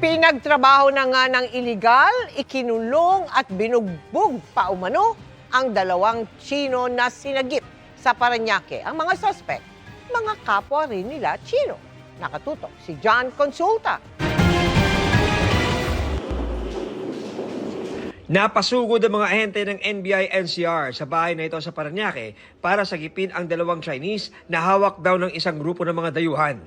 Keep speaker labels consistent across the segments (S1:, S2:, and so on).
S1: Pinagtrabaho na nga ng iligal, ikinulong at binugbog pa umano ang dalawang Chino na sinagip sa Parañaque. Ang mga suspect, mga kapwa rin nila Chino. Nakatutok si John Consulta.
S2: Napasugod ang mga ahente ng NBI-NCR sa bahay na ito sa Parañaque para sagipin ang dalawang Chinese na hawak daw ng isang grupo ng mga dayuhan.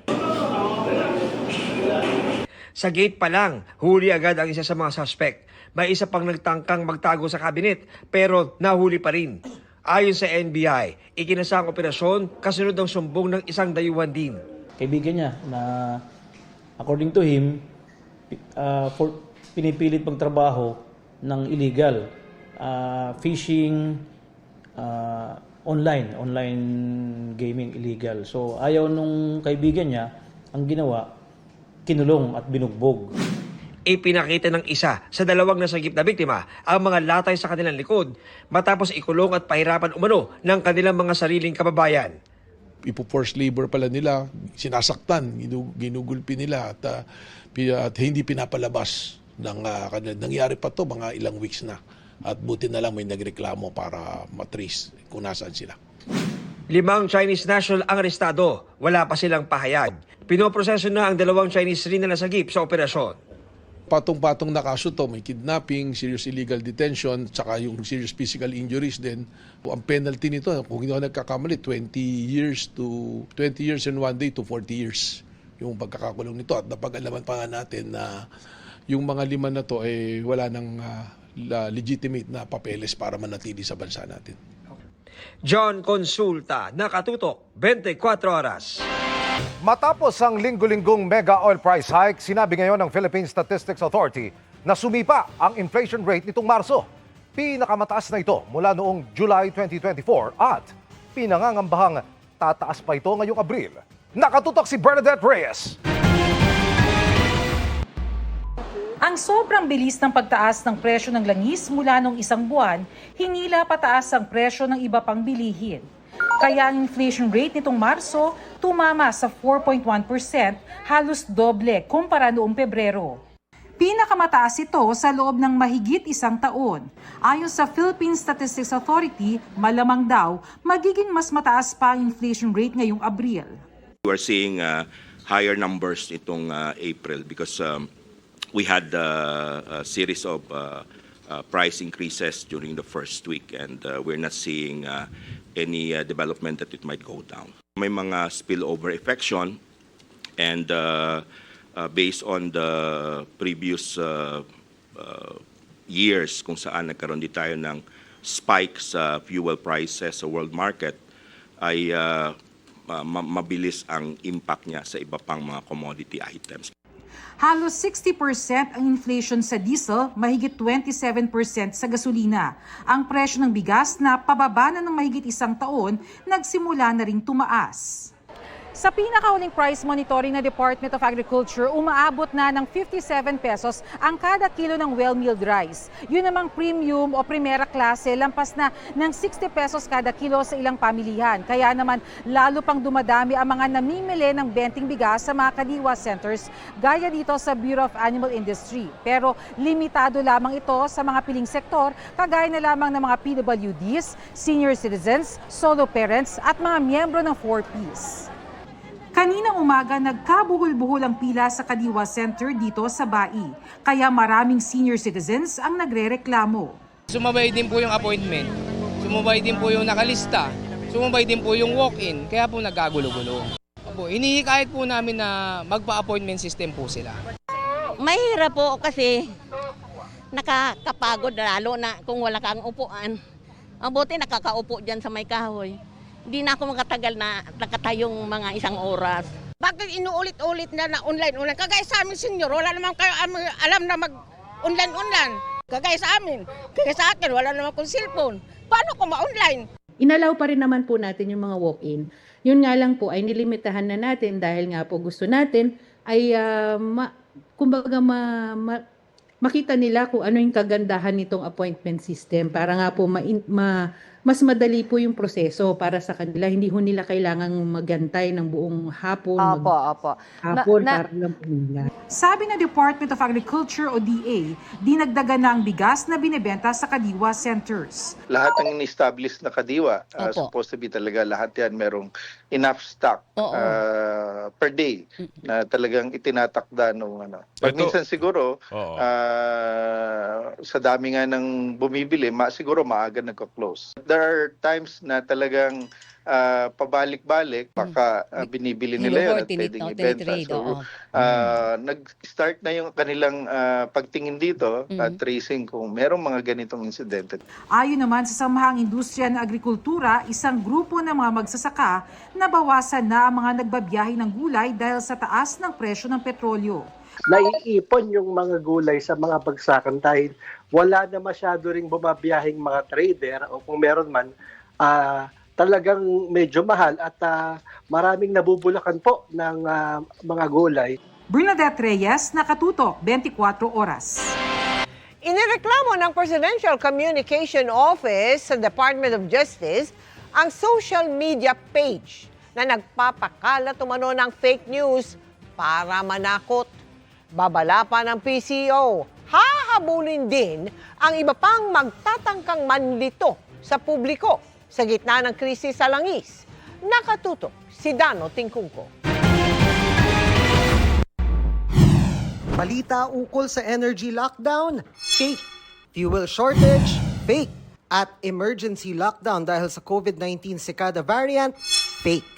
S2: Sa gate pa lang, huli agad ang isa sa mga suspect. May isa pang nagtangkang magtago sa kabinet pero nahuli pa rin. Ayon sa NBI, ikinasa ang operasyon kasunod ng sumbong ng isang dayuhan din.
S3: Kaibigan niya na according to him, pinipilit magtrabaho ng illegal, fishing, online gaming illegal. So ayaw nung kaibigan niya, ang ginawa, kinulong at binugbog.
S2: Ipinakita ng isa sa dalawang nasagip na biktima ang mga latay sa kanilang likod matapos ikulong at pahirapan umano ng kanilang mga sariling kababayan.
S4: Ipo-force labor pala nila, sinasaktan, ginugulpi nila at hindi pinapalabas ng nangyari pa to mga ilang weeks na. At buti na lang may nagreklamo para matrace kung nasaan sila.
S2: 5 Chinese national ang arestado, wala pa silang pahayag. Pinoproseso na ang dalawang Chinese rin na nasagip sa operasyon.
S4: Patong-patong na kaso to, may kidnapping, serious illegal detention, tsaka yung serious physical injuries din. Ang penalty nito, kung hindi ako nagkakamali, 20 years and 1 day to 40 years yung pagkakakulong nito. At napag-alaman pa nga natin na yung mga 5 na to ay wala ng legitimate na papeles para manatili sa bansa natin.
S2: John Consulta, Nakatutok, 24 Oras.
S5: Matapos ang linggo-linggong mega oil price hike, sinabi ngayon ng Philippine Statistics Authority na sumipa ang inflation rate nitong Marso. Pinakamataas na ito mula noong July 2024 at pinangangambahang tataas pa ito ngayong Abril. Nakatutok si Bernadette Reyes.
S6: Ang sobrang bilis ng pagtaas ng presyo ng langis mula nung isang buwan, hinila pataas ang presyo ng iba pang bilihin. Kaya ang inflation rate nitong Marso tumama sa 4.1%, halos doble kumpara noong Pebrero. Pinakamataas ito sa loob ng mahigit isang taon. Ayon sa Philippine Statistics Authority, malamang daw magiging mas mataas pa ang inflation rate ngayong Abril.
S7: We are seeing higher numbers itong April because we had a series of price increases during the first week and we're not seeing any development that it might go down. May mga spillover affection and based on the previous years kung saan nagkaroon din tayo ng spike sa fuel prices sa world market ay mabilis ang impact niya sa iba pang mga commodity items.
S6: Halos 60% ang inflation sa diesel, mahigit 27% sa gasolina. Ang presyo ng bigas na pababa na ng mahigit isang taon, nagsimula na ring tumaas. Sa pinakahuling price monitoring na Department of Agriculture, umaabot na ng 57 pesos ang kada kilo ng well-milled rice. Yun namang premium o primera klase, lampas na ng 60 pesos kada kilo sa ilang pamilihan. Kaya naman lalo pang dumadami ang mga namimili ng benting bigas sa mga kadiwa centers gaya dito sa Bureau of Animal Industry. Pero limitado lamang ito sa mga piling sektor, kagaya na lamang ng mga PWDs, senior citizens, solo parents at mga miyembro ng 4Ps. Kaninang umaga, nagkabuhol-buhol ang pila sa Kadiwa Center dito sa Bai. Kaya maraming senior citizens ang nagrereklamo.
S8: Sumabay din po yung appointment, sumabay din po yung nakalista, sumabay din po yung walk-in, kaya po nagkagulo-gulo. Hinihikayat po namin na magpa-appointment system po sila.
S9: Mahirap po kasi nakakapagod lalo na kung wala kang upuan. Mabuti nakakaupo dyan sa may kahoy. Hindi na ako makatagal na nakatayong mga isang oras.
S10: Bakit inuulit-ulit na online? Kagaya sa amin, senyor, wala naman kayo alam na mag-online. Kagaya sa amin. Kagaya sa akin, wala naman kong cellphone. Paano ko ma-online?
S11: Inalaw pa rin naman po natin yung mga walk-in. Yun nga lang po ay nilimitahan na natin dahil nga po gusto natin ay makita nila kung ano yung kagandahan nitong appointment system para nga po mas madali po yung proseso para sa kanila. Hindi ho nila kailangang magantay ng buong hapon,
S12: Opo.
S11: para lang po nila.
S6: Sabi ng Department of Agriculture o DA, dinagdagan na ang bigas na binebenta sa Kadiwa centers.
S13: Lahat ng in-establish na kadiwa, supposed to be talaga lahat yan merong enough stock per day na talagang itinatakda nung ano. Pag minsan siguro, sa dami nga ng bumibili, siguro maaga nagko-close. There are times na talagang pabalik-balik, baka binibili nila yun at pwedeng ibenta. So, nag-start na yung kanilang pagtingin dito at tracing kung merong mga ganitong insidente.
S6: Ayon naman sa Samahang Industriya ng Agrikultura, isang grupo ng mga magsasaka na bawasan na ang mga nagbabiyahe ng gulay dahil sa taas ng presyo ng petrolyo.
S14: Naiipon yung mga gulay sa mga bagsakan dahil wala na masyado ring bumabiyahing mga trader o kung meron man, talagang medyo mahal at maraming nabubulakan po ng mga gulay.
S6: Bernadette Reyes, Nakatutok, 24 Oras.
S1: Inireklamo ng Presidential Communication Office sa Department of Justice ang social media page na nagpapakalat umano ng fake news para manakot. Babala pa ng PCO, hahabulin din ang iba pang magtatangkang manlito sa publiko sa gitna ng krisis sa langis. Nakatutok si Dano Tingkungko.
S15: Balita ukol sa energy lockdown, fake. Fuel shortage, fake. At emergency lockdown dahil sa COVID-19 Cicada variant, fake.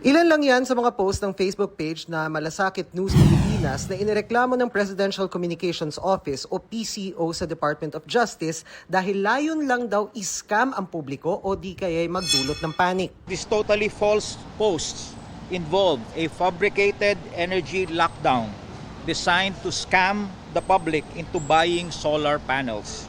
S15: Ilan lang yan sa mga post ng Facebook page na Malasakit News Pilipinas na inireklamo ng Presidential Communications Office o PCO sa Department of Justice dahil layon lang daw i-scam ang publiko o di kaya'y magdulot ng panic.
S16: These totally false posts involve a fabricated energy lockdown designed to scam the public into buying solar panels.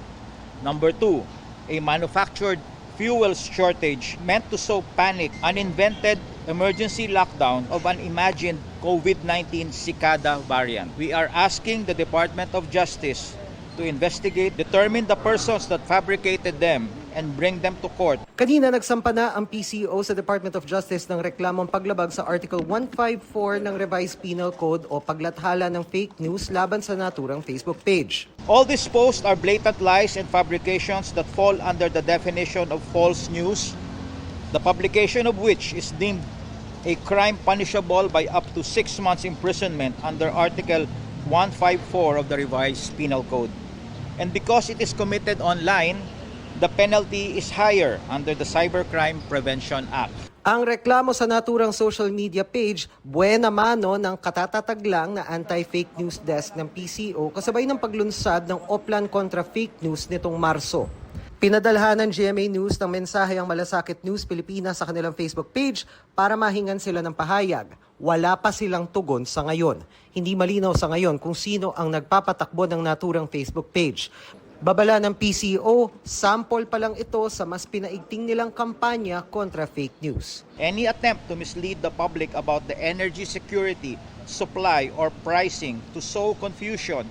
S16: Number 2, a manufactured fuel shortage meant to sow panic, an invented emergency lockdown of an imagined COVID-19 Cicada variant. We are asking the Department of Justice to investigate, determine the persons that fabricated them, and bring them to court.
S15: Kanina nagsampa na ang PCO sa Department of Justice ng reklamong paglabag sa Article 154 ng Revised Penal Code o paglathala ng fake news laban sa naturang Facebook page.
S16: All these posts are blatant lies and fabrications that fall under the definition of false news, the publication of which is deemed a crime punishable by up to 6 months imprisonment under Article 154 of the Revised Penal Code. And because it is committed online, the penalty is higher under the Cybercrime Prevention Act.
S15: Ang reklamo sa naturang social media page, buena mano ng katatatag lang na anti-fake news desk ng PCO kasabay ng paglunsad ng Oplan kontra fake news nitong Marso. Pinadalhan ng GMA News ng mensahe ang Malasakit News Pilipinas sa kanilang Facebook page para mahingan sila ng pahayag. Wala pa silang tugon sa ngayon. Hindi malinaw sa ngayon kung sino ang nagpapatakbo ng naturang Facebook page. Babala ng PCO, sample pa lang ito sa mas pinaigting nilang kampanya kontra fake news.
S16: Any attempt to mislead the public about the energy security, supply, or pricing to sow confusion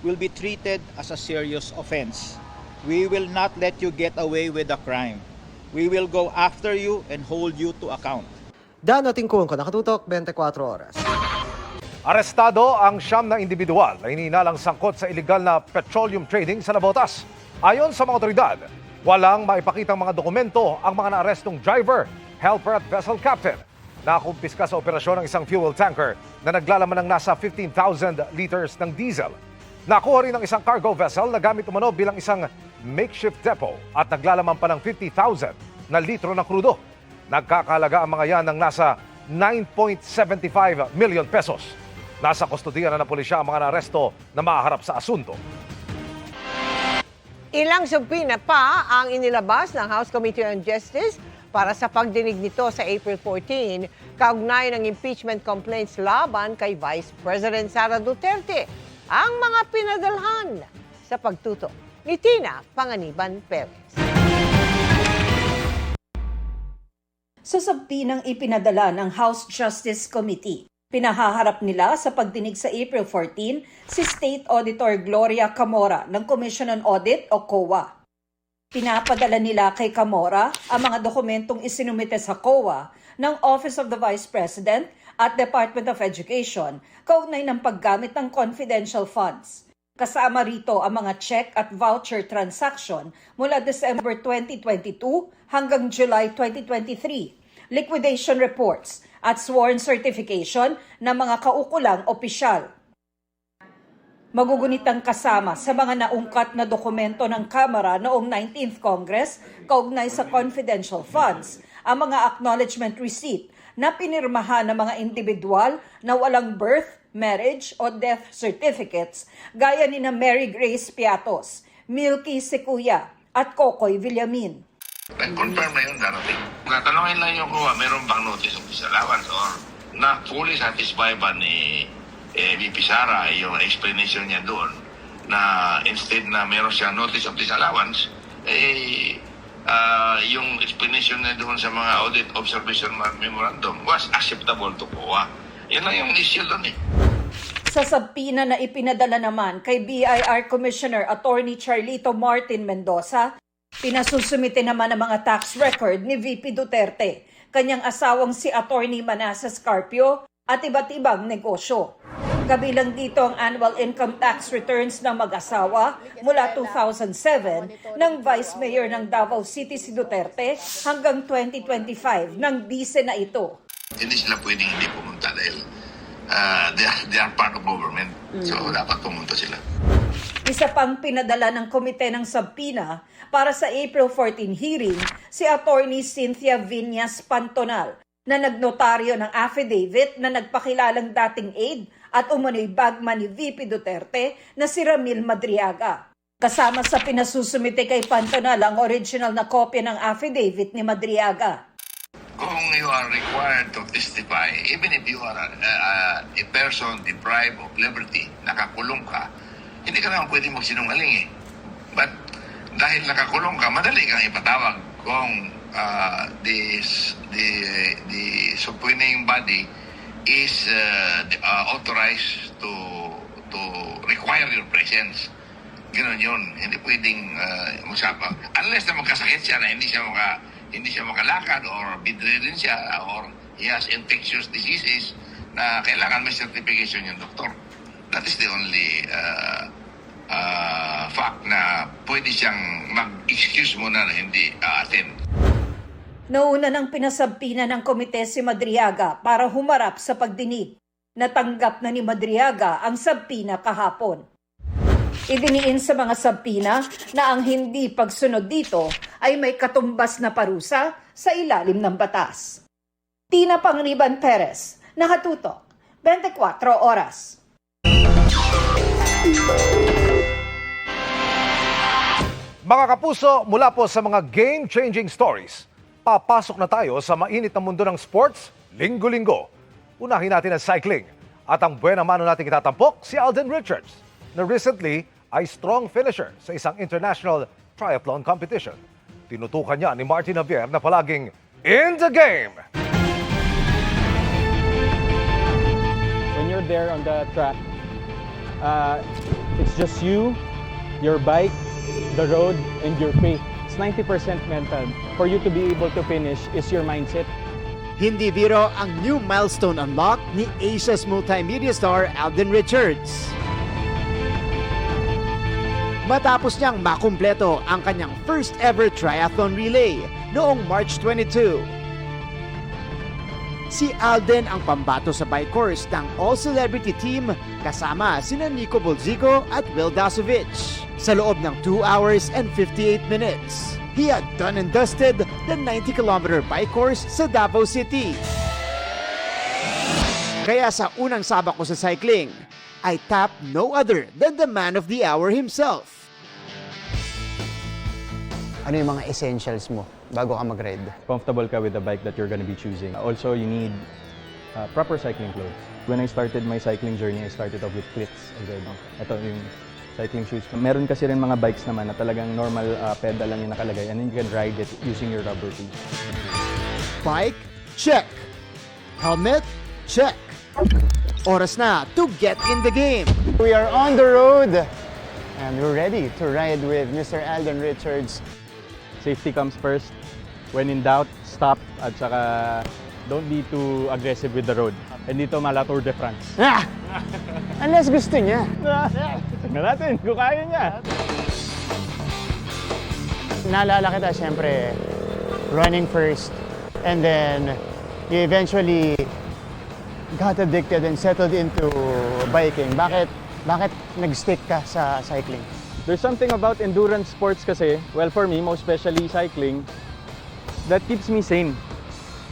S16: will be treated as a serious offense. We will not let you get away with a crime. We will go after you and hold you to account.
S15: Dano Tingkungko, Nakatutok, 24 Oras.
S5: Arestado ang 9 na individual na hinihinalang sangkot sa iligal na petroleum trading sa Navotas. Ayon sa mga otoridad, walang maipakitang mga dokumento ang mga naarestong driver, helper at vessel captain. Nakumpiska sa operasyon ng isang fuel tanker na naglalaman ng nasa 15,000 liters ng diesel. Nakuha rin ng isang cargo vessel na gamit umano bilang isang makeshift depot at naglalaman pa ng 50,000 na litro ng krudo. Nagkakalaga ang mga yan ng nasa 9.75 million pesos. Nasa kustodiya na ng pulisya ang mga naaresto na maharap sa asunto.
S1: Ilang subpoena pa ang inilabas ng House Committee on Justice para sa pagdinig nito sa April 14, kaugnay ng impeachment complaints laban kay Vice President Sara Duterte. Ang mga pinadalhan sa pagtutok ni Tina Panganiban Perez.
S17: Sa subpoenang ipinadala ng House Justice Committee, pinahaharap nila sa pagdinig sa April 14 si State Auditor Gloria Camora ng Commission on Audit o COA. Pinapadala nila kay Camora ang mga dokumentong isinumite sa COA ng Office of the Vice President at Department of Education kaugnay ng paggamit ng confidential funds. Kasama rito ang mga check at voucher transaction mula December 2022 hanggang July 2023, liquidation reports at sworn certification ng mga kaukulang opisyal. Magugunitang kasama sa mga naungkat na dokumento ng Kamara noong 19th Congress kaugnay sa confidential funds ang mga acknowledgement receipt na pinirmahan ng mga individual na walang birth, marriage o death certificates gaya ni na Mary Grace Piatos, Milky Secuya at Kokoy Villamin.
S12: Confirm na yun darating. Tatanungin lang yung kuha, meron bang notice of disallowance or na fully satisfied ba ni VP Sara yung explanation niya doon na instead na meron siyang notice of disallowance, yung explanation niya doon sa mga audit observation memorandum was acceptable to COA. Yan lang yung issue doon eh.
S17: Sa subpoena na ipinadala naman kay BIR Commissioner Attorney Charlito Martin Mendoza, pinasusumite naman ang mga tax record ni VP Duterte, kanyang asawang si Attorney Manasseh Carpio at iba't ibang negosyo. Kabilang dito ang annual income tax returns ng mag-asawa mula 2007 ng Vice Mayor ng Davao City si Duterte hanggang 2025 ng bise na ito.
S12: Hindi sila pwedeng hindi pumunta dahil they are part of government. So dapat pumunta sila.
S17: Isa pang pinadala ng komite ng subpoena para sa April 14 hearing si Attorney Cynthia Viñas Pantonal na nagnotaryo ng affidavit na nagpakilalang dating aide at umano'y bagman ni VP Duterte na si Ramil Madriaga. Kasama sa pinasusumite kay Pantonal ang original na kopya ng affidavit ni Madriaga.
S12: Kung you are required to testify, even if you are a person deprived of liberty, nakakulong ka, hindi ka naman pwede magsinungaling eh. But dahil nakakulong ka, madali kang ipatawag kung the subpoenaing body is authorized to require your presence. Ganoon yun. Hindi pwedeng musapa. Unless na magkasakit siya na hindi siya makalakad or bedridden siya or he has infectious diseases na kailangan may certification yung doktor. That is the only fact na pwede siyang mag-excuse muna na hindi attend.
S17: Nauna nang pinasabpina ng komite si Madriaga para humarap sa pagdinig. Natanggap na ni Madriaga ang sabpina kahapon. Idiniin sa mga sabpina na ang hindi pagsunod dito ay may katumbas na parusa sa ilalim ng batas. Tina Pangriban Perez, nakatutok, 24 oras.
S5: Mga kapuso, mula po sa mga game-changing stories, papasok na tayo sa mainit na mundo ng sports, linggo-linggo. Unahin natin ang cycling. At ang buena mano nating itatampok, si Alden Richards, na recently ay strong finisher sa isang international triathlon competition. Tinutukan niya ni Martin Javier na palaging in the game.
S18: When you're there on the track, it's just you, your bike, the road, and your faith. It's 90% mental. For you to be able to finish is your mindset.
S19: Hindi biro ang new milestone unlock ni Asia's multimedia star Alden Richards. Matapos niyang makumpleto ang kanyang first ever triathlon relay noong March 22. Si Alden ang pambato sa bike course ng all-celebrity team kasama sina Nico Bolzico at Will Dasovich. Sa loob ng 2 hours and 58 minutes, he had done and dusted the 90-kilometer bike course sa Davao City. Kaya sa unang sabak ko sa cycling, I tapped no other than the man of the hour himself.
S20: Ano yung mga essentials mo bago ka mag-ride?
S18: Comfortable ka with the bike that you're gonna be choosing. Also, you need proper cycling clothes. When I started my cycling journey, I started off with cleats already. Ito yung cycling shoes. Meron kasi rin mga bikes naman na talagang normal pedal lang yung nakalagay and then you can ride it using your rubber tubes.
S19: Bike, check. Helmet, check. Oras na to get in the game.
S20: We are on the road and we're ready to ride with Mr. Alden Richards.
S18: Safety comes first. When in doubt, stop at saka don't be too aggressive with the road. Hindi to mala Tour de France.
S20: Unless gusto niya.
S18: Tingnan natin kung kaya niya.
S20: Naalala kita, siyempre, running first. And then, you eventually got addicted and settled into biking. Bakit nag-stick ka sa cycling?
S18: There's something about endurance sports kasi, well for me, most especially cycling, that keeps me sane.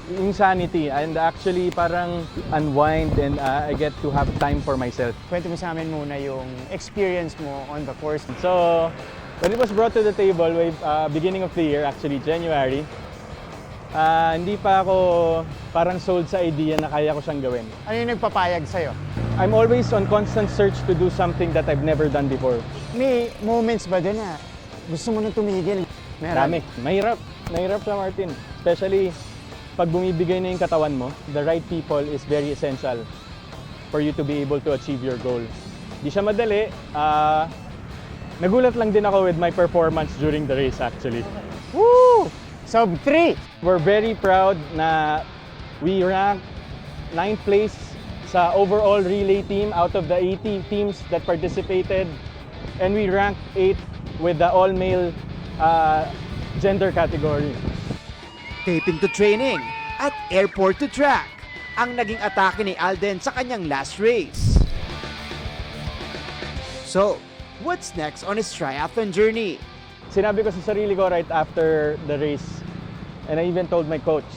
S18: Yung sanity, and actually parang unwind and I get to have time for myself.
S20: Kwento mo sa amin muna yung experience mo on the course.
S18: So, when it was brought to the table, beginning of the year, actually January, hindi pa ako parang sold sa idea na kaya ko siyang gawin.
S20: Ano yung nagpapayag sa'yo?
S18: I'm always on constant search to do something that I've never done before.
S20: May moments ba din na gusto mo nang tumigil?
S18: Dami. Mahirap siya, Martin. Especially pag bumibigay na yung katawan mo, the right people is very essential for you to be able to achieve your goal. Di siya madali. Nagulat lang din ako with my performance during the race actually.
S20: Woo! Sub 3!
S18: We're very proud na we ranked 9th place sa overall relay team out of the 80 teams that participated. And we ranked 8th with the all-male gender category.
S19: Taping to training at airport to track ang naging atake ni Alden sa kanyang last race. So, what's next on his triathlon journey?
S18: Sinabi ko sa sarili ko right after the race, and I even told my coach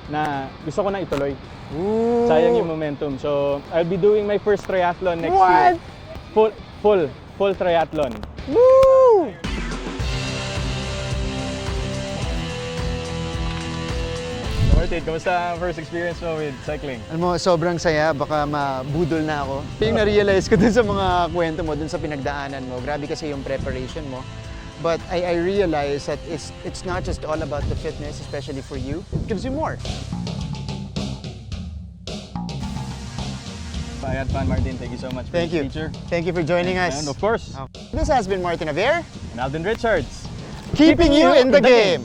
S18: na gusto ko na ituloy.
S20: Ooh.
S18: Sayang yung momentum. So, I'll be doing my first triathlon next
S20: What?
S18: year. Full triathlon.
S20: Woo!
S18: Martin, kamusta ang first experience mo with cycling?
S20: Alam mo, sobrang saya. Baka mabudol na ako. Yung na-realize ko dun sa mga kwento mo, dun sa pinagdaanan mo. Grabe kasi yung preparation mo. But I realize that it's not just all about the fitness, especially for you. It gives you more.
S18: I had fun, Martin. Thank you so much for
S20: Thank
S18: this
S20: you.
S18: feature.
S20: Thank you for joining us.
S18: And of course.
S20: This has been Martin Aver.
S18: And Alden Richards.
S20: Keeping you in the game.